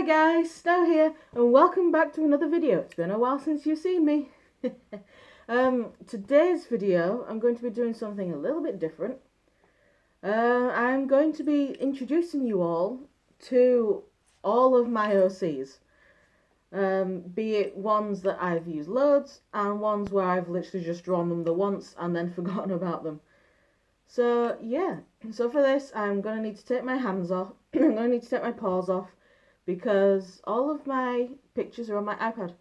Hi guys, Snow here, and welcome back to another video. It's been a while since you've seen me. Today's video, I'm going to be doing something a little bit different. I'm going to be introducing you all to all of my OCs. Be it ones that I've used loads, and ones where I've literally just drawn them the once and then forgotten about them. So yeah, so for this, I'm going to need to take my hands off, I'm going to need to take my paws off, because all of my pictures are on my iPad.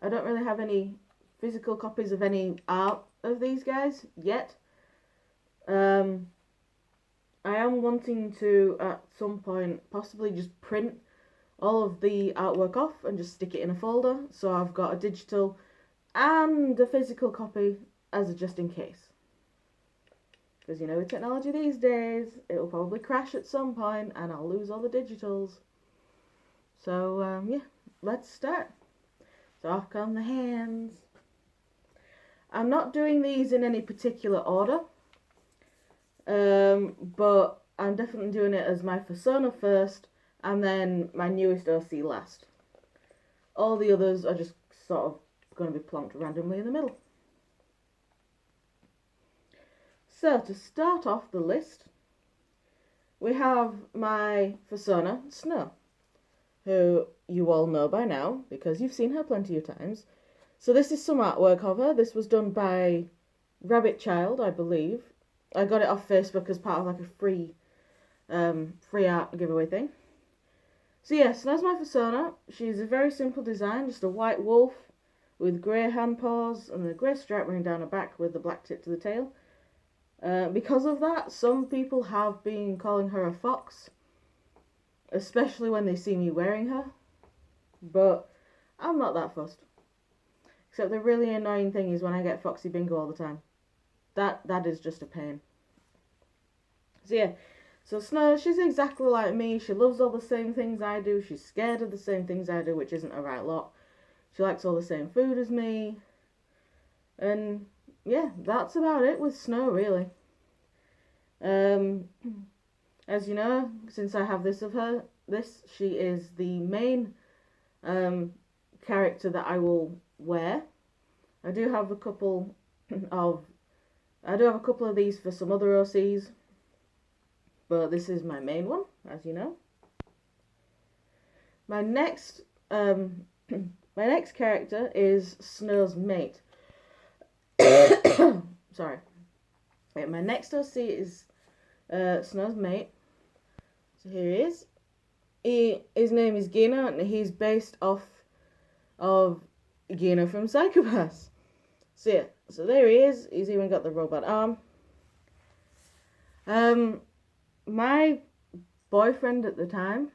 I don't really have any physical copies of any art of these guys yet. I am wanting to, at some point, possibly just print all of the artwork off and just stick it in a folder, so I've got a digital and a physical copy as a just in case. Because you know, with technology these days, it'll probably crash at some point and I'll lose all the digitals. So, yeah, let's start. So off come the hands. I'm not doing these in any particular order, but I'm definitely doing it as my persona first, and then my newest OC last. All the others are just sort of going to be plonked randomly in the middle. So, to start off the list, we have my persona, Snow, who you all know by now, because you've seen her plenty of times. So this is some artwork of her. This was done by Rabbit Child, I believe. I got it off Facebook as part of like a free art giveaway thing. So yeah, Snow's my persona. She's a very simple design, just a white wolf with grey hand paws and a grey stripe running down her back with the black tip to the tail. Because of that, some people have been calling her a fox, especially when they see me wearing her, but I'm not that fussed. Except the really annoying thing is when I get Foxy Bingo all the time. That is just a pain. So yeah, so Snow, she's exactly like me. She loves all the same things I do. She's scared of the same things I do, which isn't a right lot. She likes all the same food as me. And yeah, that's about it with Snow, really. As you know, since I have this of her, she is the main character that I will wear. I do have a couple of these for some other OCs, but this is my main one, as you know. My next character is Snow's mate. Sorry. Yeah, my next OC is Snow's mate. So here he is. His name is Gino, and he's based off of Gino from Psycho-Pass. So yeah, so there he is. He's even got the robot arm. My boyfriend at the time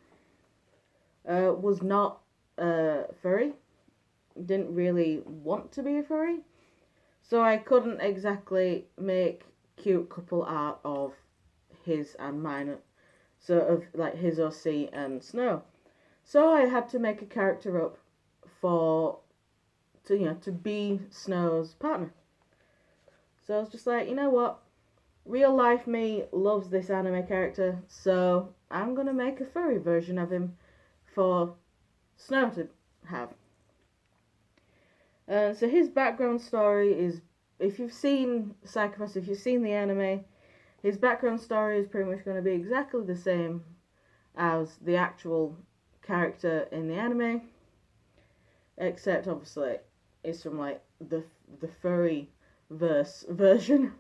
was not furry. Didn't really want to be a furry. So I couldn't exactly make cute couple art of his and mine. So of like his OC and Snow. So I had to make a character up to be Snow's partner. So I was just like, you know what? Real life me loves this anime character, so I'm gonna make a furry version of him for Snow to have. So his background story is, if you've seen Psycho-Pass, if you've seen the anime, his background story is pretty much going to be exactly the same as the actual character in the anime, except obviously it's from like the furry version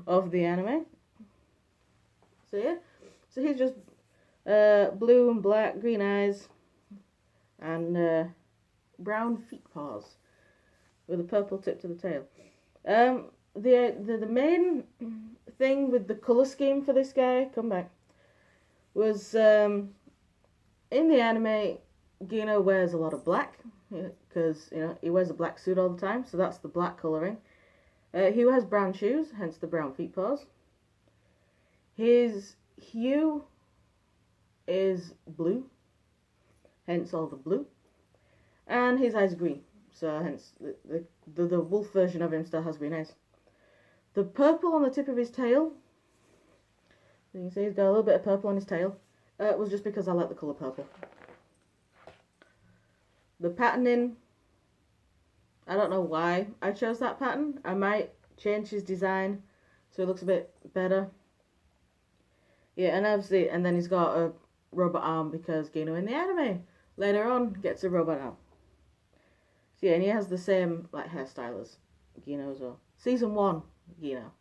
of the anime. So yeah, so he's just blue and black, green eyes, and brown feet paws with a purple tip to the tail. The main thing with the colour scheme for this guy, was in the anime, Gino wears a lot of black, because he wears a black suit all the time, so that's the black colouring. He wears brown shoes, hence the brown feet paws. His hue is blue, hence all the blue, and his eyes are green, so hence the wolf version of him still has green eyes. The purple on the tip of his tail, you can see he's got a little bit of purple on his tail, was just because I like the colour purple. The patterning, I don't know why I chose that pattern. I might change his design so it looks a bit better. Yeah, and obviously, and then he's got a robot arm because Gino in the anime later on gets a robot arm. So yeah, and he has the same like hairstyle as Gino as well. Season 1, Gino.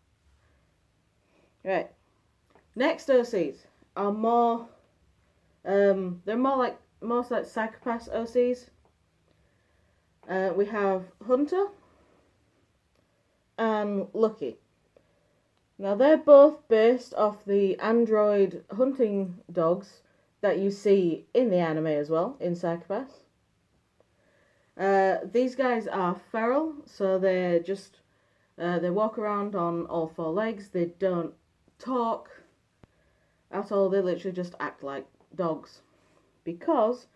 Right. Next OCs are more, they're more like, most like psychopath OCs. We have Hunter and Lucky. Now they're both based off the android hunting dogs that you see in the anime as well, in Psychopaths. These guys are feral, so they're just, they walk around on all 4 legs, they don't talk at all, they literally just act like dogs. Because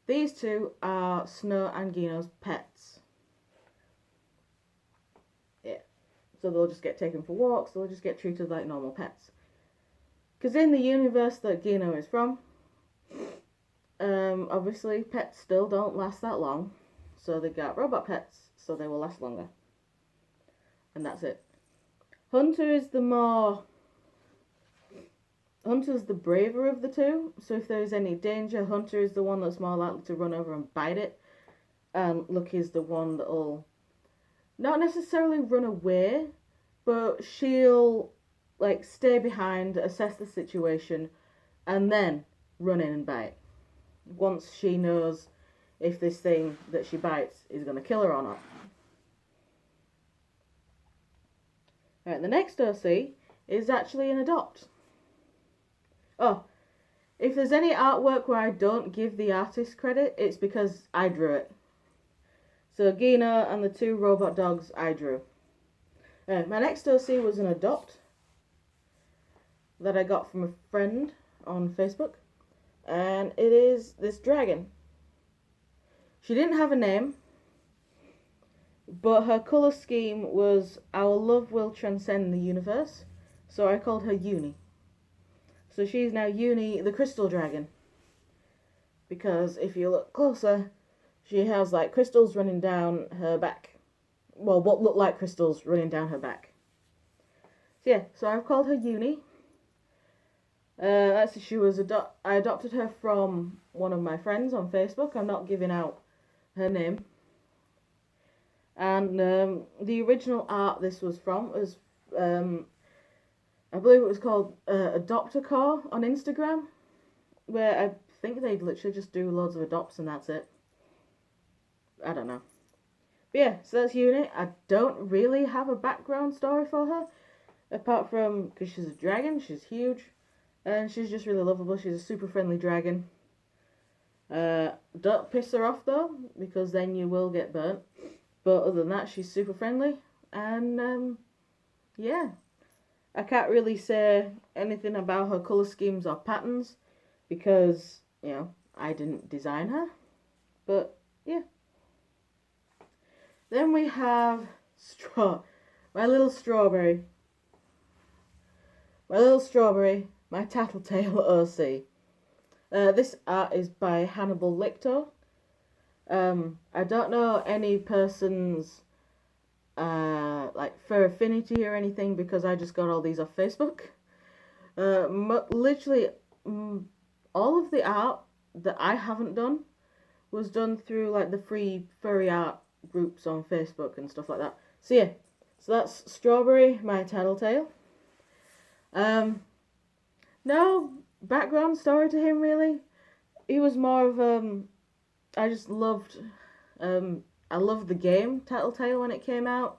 these two are Snow and Gino's pets. Yeah. So they'll just get taken for walks, they'll just get treated like normal pets. Because in the universe that Gino is from, obviously pets still don't last that long. So they got robot pets, so they will last longer. And that's it. Hunter's the braver of the two. So if there is any danger, Hunter is the one that's more likely to run over and bite it. And Lucky's the one that'll not necessarily run away, but she'll like stay behind, assess the situation, and then run in and bite. Once she knows if this thing that she bites is going to kill her or not. Alright, the next OC is actually an adopt. Oh, if there's any artwork where I don't give the artist credit, it's because I drew it. So Gino and the 2 robot dogs I drew. My next OC was an adopt that I got from a friend on Facebook. And it is this dragon. She didn't have a name, but her colour scheme was "Our love will transcend the universe," so I called her Unni. So she's now Unni the crystal dragon. Because if you look closer, she has like crystals running down her back. Well, what look like crystals running down her back. So yeah, so I've called her Unni. I adopted her from one of my friends on Facebook. I'm not giving out her name. And the original art this was from was, I believe it was called Adopt-A-Core on Instagram, where I think they literally just do loads of adopts and that's it. I don't know. But yeah, so that's Unni. I don't really have a background story for her, apart from, because she's a dragon, she's huge, and she's just really lovable. She's a super friendly dragon. Don't piss her off though, because then you will get burnt. But other than that, she's super friendly, and yeah. I can't really say anything about her colour schemes or patterns, because, you know, I didn't design her. But yeah. Then we have my little strawberry. My tattletale OC. This art is by Hannibal Lictor. I don't know any person's like fur affinity or anything, because I just got all these off Facebook. Literally, all of the art that I haven't done was done through like the free furry art groups on Facebook and stuff like that. So yeah, so that's Strawberry, my tattletale. No background story to him really. He was more of I just loved I loved the game Tattletale when it came out.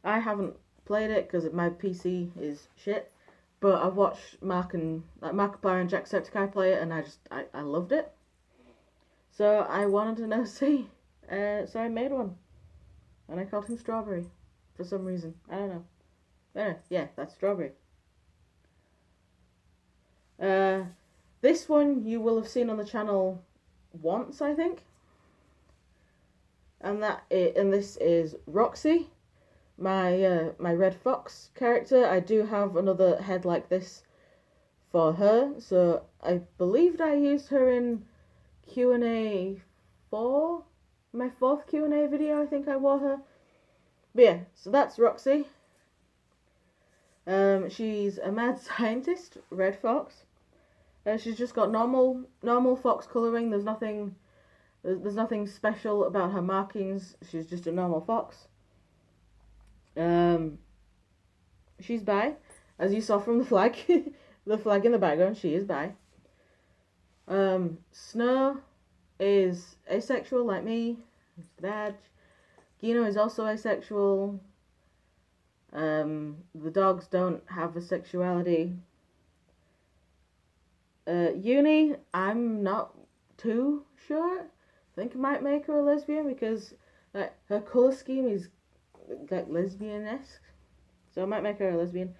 I haven't played it because my PC is shit, but I've watched Markiplier and Jacksepticeye play it, and I loved it. So I wanted an OC, so I made one, and I called him Strawberry for some reason. I don't know. Anyway, yeah, that's Strawberry. This one you will have seen on the channel once, I think. And this is Roxy, my red fox character. I do have another head like this for her, so I believed I used her in Q&A 4 my 4th Q&A video, I think I wore her. But yeah, so that's Roxy. She's a mad scientist, red fox. She's just got normal fox colouring. There's nothing special about her markings. She's just a normal fox. She's bi, as you saw from the flag. The flag in the background, she is bi. Snow is asexual like me. Badge. Gino is also asexual. The dogs don't have a sexuality. Unni, I'm not too sure. I think I might make her a lesbian because her colour scheme is like lesbian-esque. So I might make her a lesbian.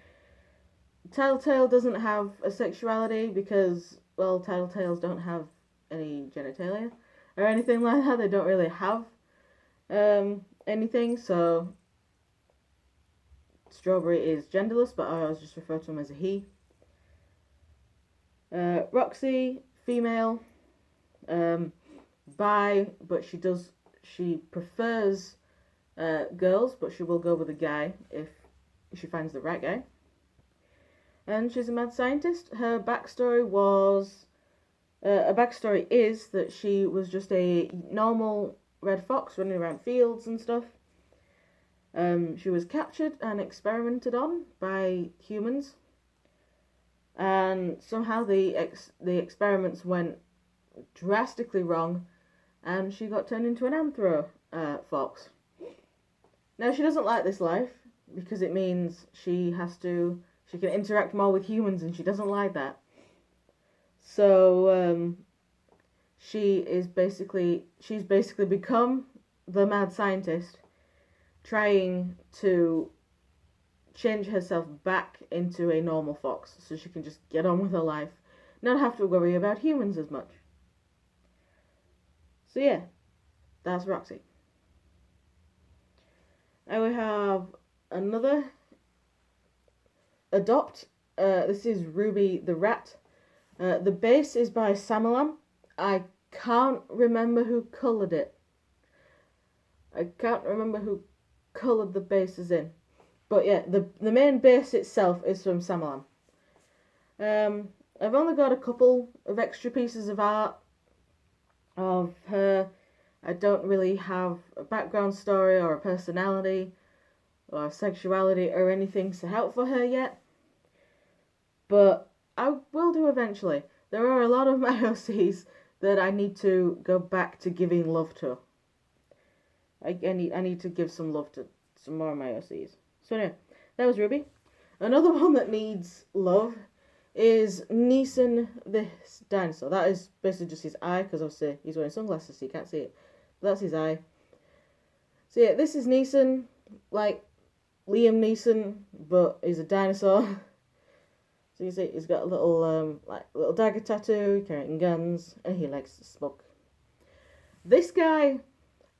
Tattletale doesn't have a sexuality because, well, tattletales don't have any genitalia or anything like that. They don't really have anything, so Strawberry is genderless, but I always just refer to him as a he. Roxy, female, bi, but she prefers girls, but she will go with a guy if she finds the right guy. And she's a mad scientist. Her backstory is that she was just a normal red fox running around fields and stuff. She was captured and experimented on by humans, and somehow the experiments went drastically wrong, and she got turned into an anthro fox. Now, she doesn't like this life because it means she can interact more with humans, and she doesn't like that. So she's basically become the mad scientist, trying to change herself back into a normal fox so she can just get on with her life, not have to worry about humans as much. So yeah, that's Roxy. Now we have another adopt. This is Ruby the rat. The base is by Samalam. I can't remember who coloured it. I can't remember who coloured the bases in. But yeah, the main base itself is from Samalam. I've only got a couple of extra pieces of art of her. I don't really have a background story or a personality or sexuality or anything to help for her yet. But I will do eventually. There are a lot of my OCs that I need to go back to giving love to. I need to give some love to some more of my OCs. So anyway, that was Ruby. Another one that needs love is Neeson this dinosaur. That is basically just his eye, because obviously he's wearing sunglasses so you can't see it. But that's his eye. So yeah, this is Neeson, like Liam Neeson, but he's a dinosaur. So you see he's got a little little dagger tattoo, carrying guns, and he likes to smoke. This guy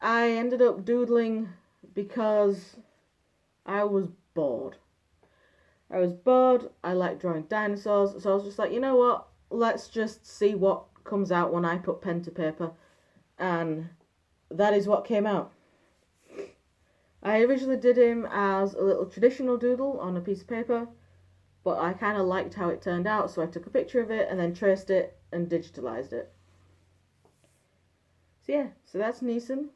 I ended up doodling because I was bored. I like drawing dinosaurs, so I was just like, you know what? Let's just see what comes out when I put pen to paper. And that is what came out. I originally did him as a little traditional doodle on a piece of paper, but I kind of liked how it turned out, so I took a picture of it and then traced it and digitalized it. So yeah, so that's Neeson.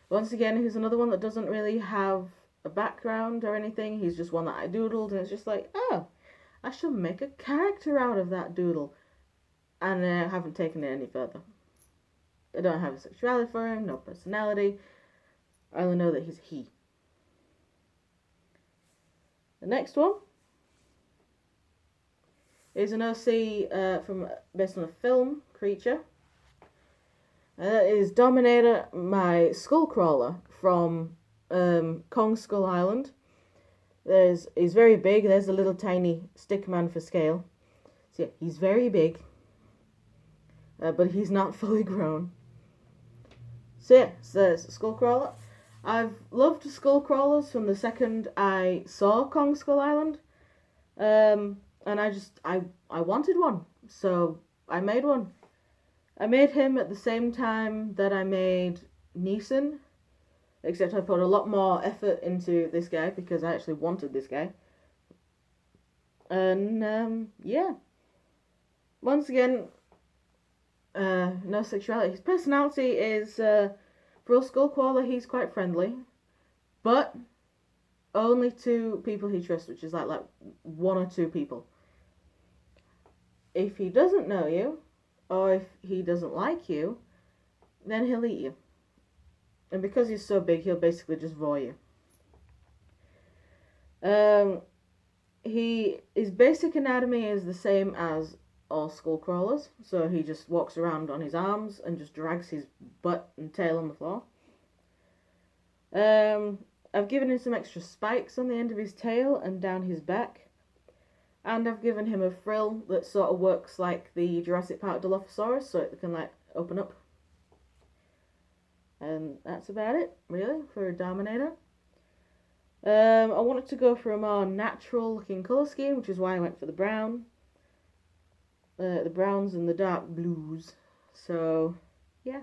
Once again, he's another one that doesn't really have a background or anything. He's just one that I doodled, and it's just like, oh, I should make a character out of that doodle. And I haven't taken it any further. I don't have a sexuality for him, no personality. I only know that he's a he. The next one is an OC based on a film creature. That is Dominator, my skullcrawler from Kong Skull Island. He's very big. There's a little tiny stick man for scale. So yeah, he's very big, but he's not fully grown. So yeah, so there's a skullcrawler. I've loved skullcrawlers from the second I saw Kong Skull Island, and I wanted one, so I made one. I made him at the same time that I made Neeson, except I put a lot more effort into this guy because I actually wanted this guy. And yeah, once again, no sexuality. His personality is, for a Skullcrawler, he's quite friendly, but only to people he trusts, which is like one or two people. If he doesn't know you, or if he doesn't like you, then he'll eat you. And because he's so big, he'll basically just vor you. His basic anatomy is the same as all Skullcrawlers, so he just walks around on his arms and just drags his butt and tail on the floor. I've given him some extra spikes on the end of his tail and down his back. And I've given him a frill that sort of works like the Jurassic Park Dilophosaurus, so it can like open up. And that's about it, really, for a Dominator. I wanted to go for a more natural looking colour scheme, which is why I went for the brown. The browns and the dark blues. So, yeah.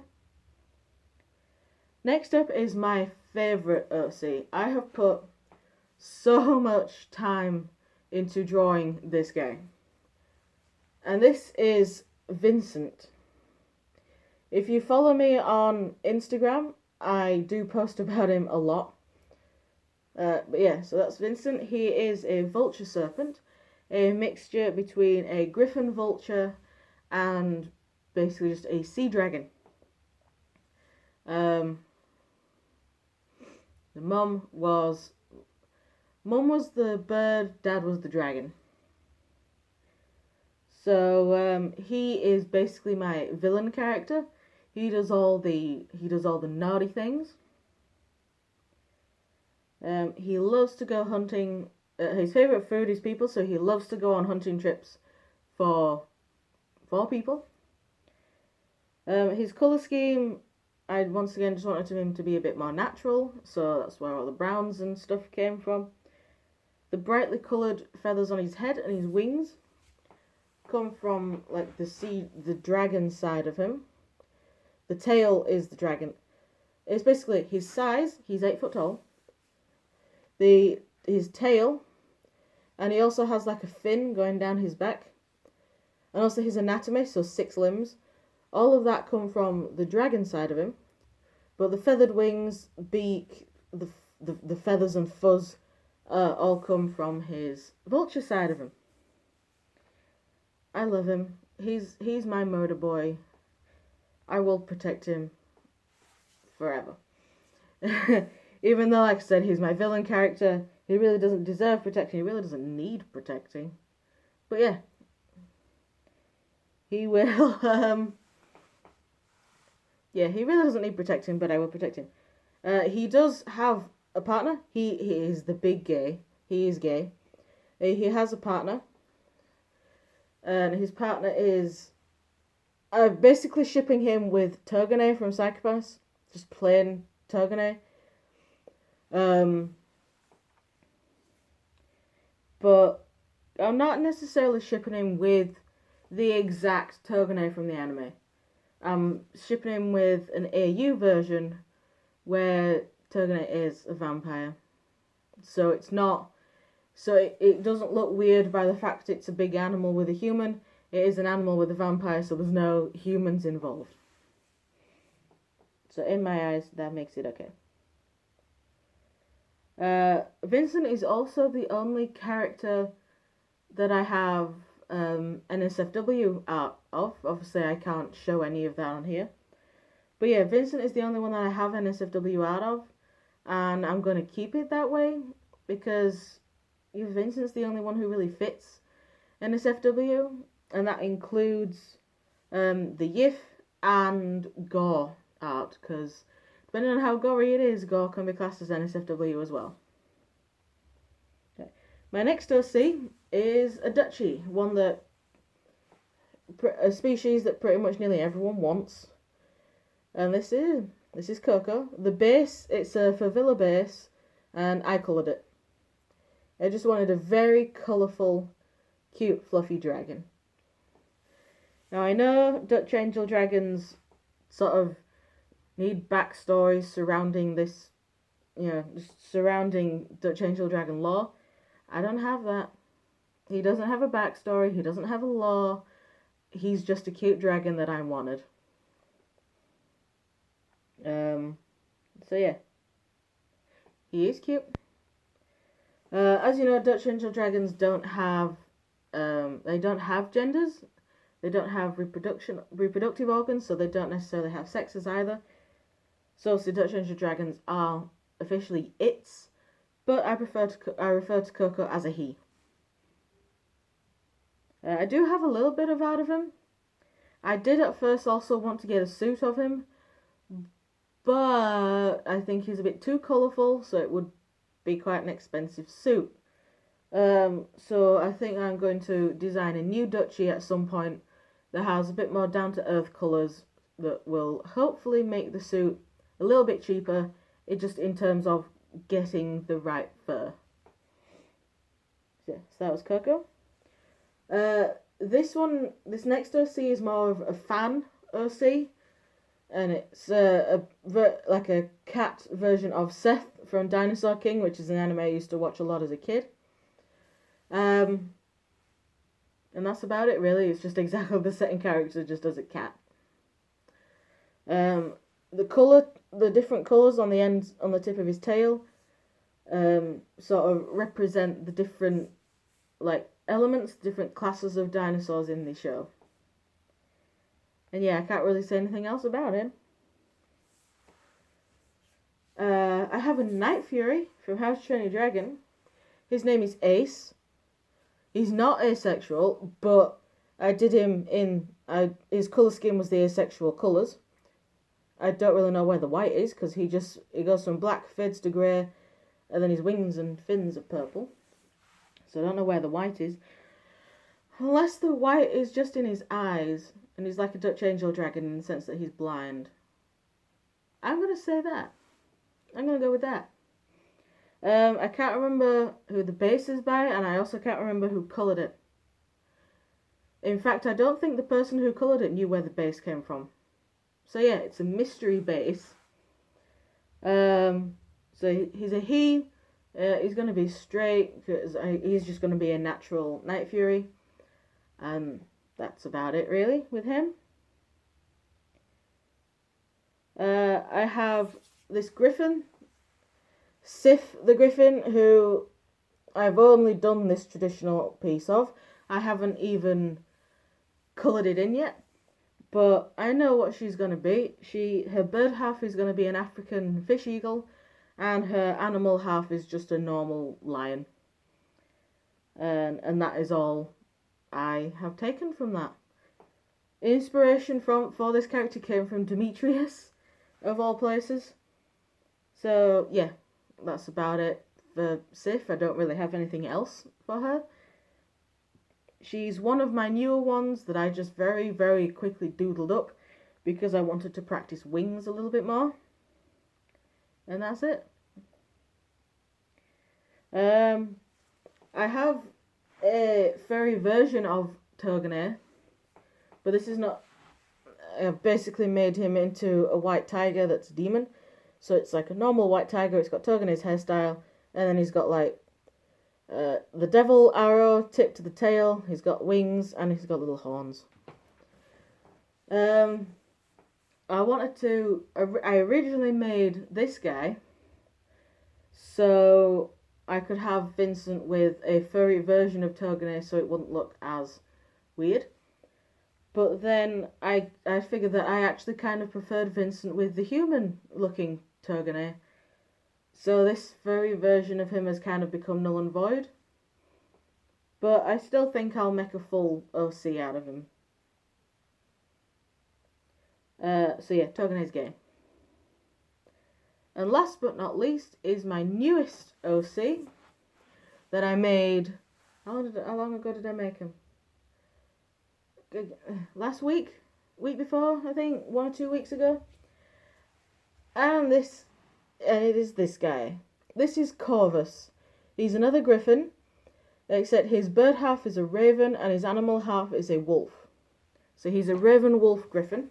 Next up is my favourite OC. I have put so much time into drawing this guy. And this is Vincent. If you follow me on Instagram, I do post about him a lot. But yeah, so that's Vincent. He is a vulture serpent, a mixture between a griffin vulture and basically just a sea dragon. The mum was the bird, dad was the dragon. So he is basically my villain character. He does all the naughty things. He loves to go hunting. His favorite food is people, so he loves to go on hunting trips for people. His color scheme, I once again just wanted him to be a bit more natural, so that's where all the browns and stuff came from. The brightly coloured feathers on his head and his wings come from like the dragon side of him. The tail is the dragon. It's basically his size. He's 8 foot tall. His tail, and he also has like a fin going down his back, and also his anatomy. So 6 limbs. All of that come from the dragon side of him, but the feathered wings, beak, the feathers and fuzz all come from his vulture side of him. I love him. He's my murder boy. I will protect him forever. Even though, like I said, he's my villain character, he really doesn't deserve protection. He really doesn't need protecting. But yeah, he will. Yeah, he really doesn't need protecting, but I will protect him. He does have a partner. He is the big gay. He is gay. He has a partner. And his partner is... basically shipping him with Togane from Psychopaths. Just plain Togane. But I'm not necessarily shipping him with the exact Togane from the anime. I'm shipping him with an AU version where Togane is a vampire. So it's not... So it doesn't look weird by the fact it's a big animal with a human. It is an animal with a vampire, so there's no humans involved. So in my eyes, that makes it okay. Vincent is also the only character that I have NSFW art of. Obviously, I can't show any of that on here. But yeah, Vincent is the only one that I have NSFW art of. And I'm going to keep it that way because Vincent's the only one who really fits NSFW. And that includes the YIF and Gore art. Because depending on how gory it is, Gore can be classed as NSFW as well. Okay. My next OC is a Duchy. A species that pretty much nearly everyone wants. And this is Koko. The base, it's a Favilla base, and I coloured it. I just wanted a very colourful, cute, fluffy dragon. Now I know Dutch Angel Dragons sort of need backstories surrounding this, surrounding Dutch Angel Dragon lore. I don't have that. He doesn't have a backstory, he doesn't have a lore. He's just a cute dragon that I wanted. So yeah. He is cute. As you know, Dutch Angel Dragons don't have they don't have genders. They don't have reproductive organs, so they don't necessarily have sexes either. So Dutch Angel Dragons are officially its, but I refer to Koko as a he. I do have a little bit of out of him. I did at first also want to get a suit of him, but I think he's a bit too colourful, so it would be quite an expensive suit. So I think I'm going to design a new Dutchie at some point that has a bit more down-to-earth colours that will hopefully make the suit a little bit cheaper, just in terms of getting the right fur. So that was Koko. This next OC is more of a fan OC, and it's like a cat version of Seth from Dinosaur King, which is an anime I used to watch a lot as a kid. And that's about it, really. It's just exactly the same character, just as a cat. The different colours on the ends, on the tip of his tail, sort of represent the different, elements, different classes of dinosaurs in the show. And yeah, I can't really say anything else about him. I have a Night Fury from How to Train Your Dragon. His name is Ace. He's not asexual, but I did him in... his colour scheme was the asexual colours. I don't really know where the white is, because he goes from black, fades to grey, and then his wings and fins are purple. So I don't know where the white is. Unless the white is just in his eyes, and he's like a Dutch Angel Dragon in the sense that he's blind. I'm going to say that. I'm going to go with that. I can't remember who the base is by, and I also can't remember who coloured it. In fact, I don't think the person who coloured it knew where the base came from. So yeah, it's a mystery base. So he's a he. He's going to be straight, because he's just going to be a natural Night Fury. That's about it, really, with him. I have this Griffin, Sif the Griffin, who I've only done this traditional piece of. I haven't even coloured it in yet, but I know what she's going to be. Her bird half is going to be an African fish eagle, and her animal half is just a normal lion. And that is all I have taken from that. Inspiration for this character came from Demetrius, of all places. So yeah, that's about it for Sif. I don't really have anything else for her. She's one of my newer ones that I just very, very quickly doodled up because I wanted to practice wings a little bit more. And that's it. I have a furry version of Togane, but this is not... I've basically made him into a white tiger that's a demon. So it's like a normal white tiger. It's got Togane's hairstyle, and then he's got the devil arrow tip to the tail. He's got wings, and he's got little horns. I originally made this guy so I could have Vincent with a furry version of Togane, so it wouldn't look as weird. But then I figured that I actually kind of preferred Vincent with the human-looking Togane. So this furry version of him has kind of become null and void. But I still think I'll make a full OC out of him. So yeah, Togane's gay. And last but not least is my newest OC that I made... How long ago did I make him? Last week? Week before, I think? 1 or 2 weeks ago? And it is this guy. This is Corvis. He's another griffin, except his bird half is a raven and his animal half is a wolf. So he's a Raven Wolf Griffin.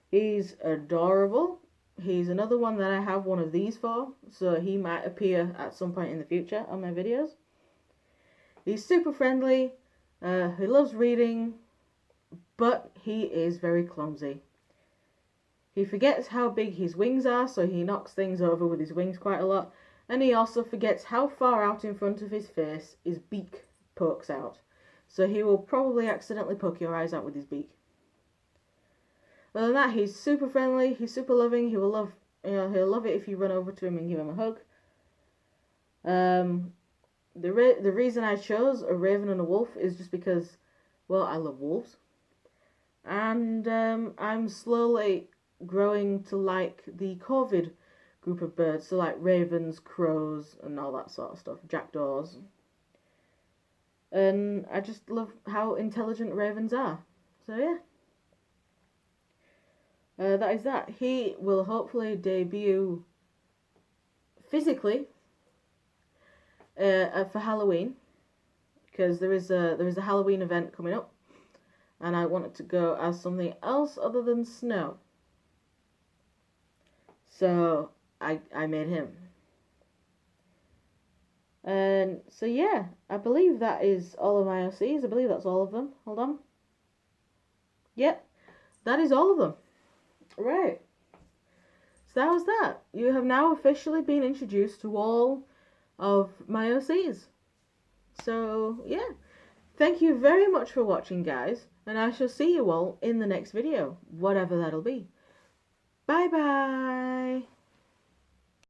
He's adorable. He's another one that I have one of these for, so he might appear at some point in the future on my videos. He's super friendly, he loves reading, but he is very clumsy. He forgets how big his wings are, so he knocks things over with his wings quite a lot, and he also forgets how far out in front of his face his beak pokes out. So he will probably accidentally poke your eyes out with his beak. Other than that, he's super friendly, he's super loving, he will love, he'll love it if you run over to him and give him a hug. The reason I chose a raven and a wolf is just because, well, I love wolves. And I'm slowly growing to like the corvid group of birds, so like ravens, crows, and all that sort of stuff, jackdaws. And I just love how intelligent ravens are. So yeah. That is that. He will hopefully debut physically for Halloween, because there is a Halloween event coming up, and I wanted to go as something else other than snow. So I made him. And so yeah, I believe that is all of my OCs. I believe that's all of them. Hold on. Yep, that is all of them. Right. So that was that. You have now officially been introduced to all of my OCs. So yeah, thank you very much for watching, guys, and I shall see you all in the next video, whatever that'll be. Bye bye.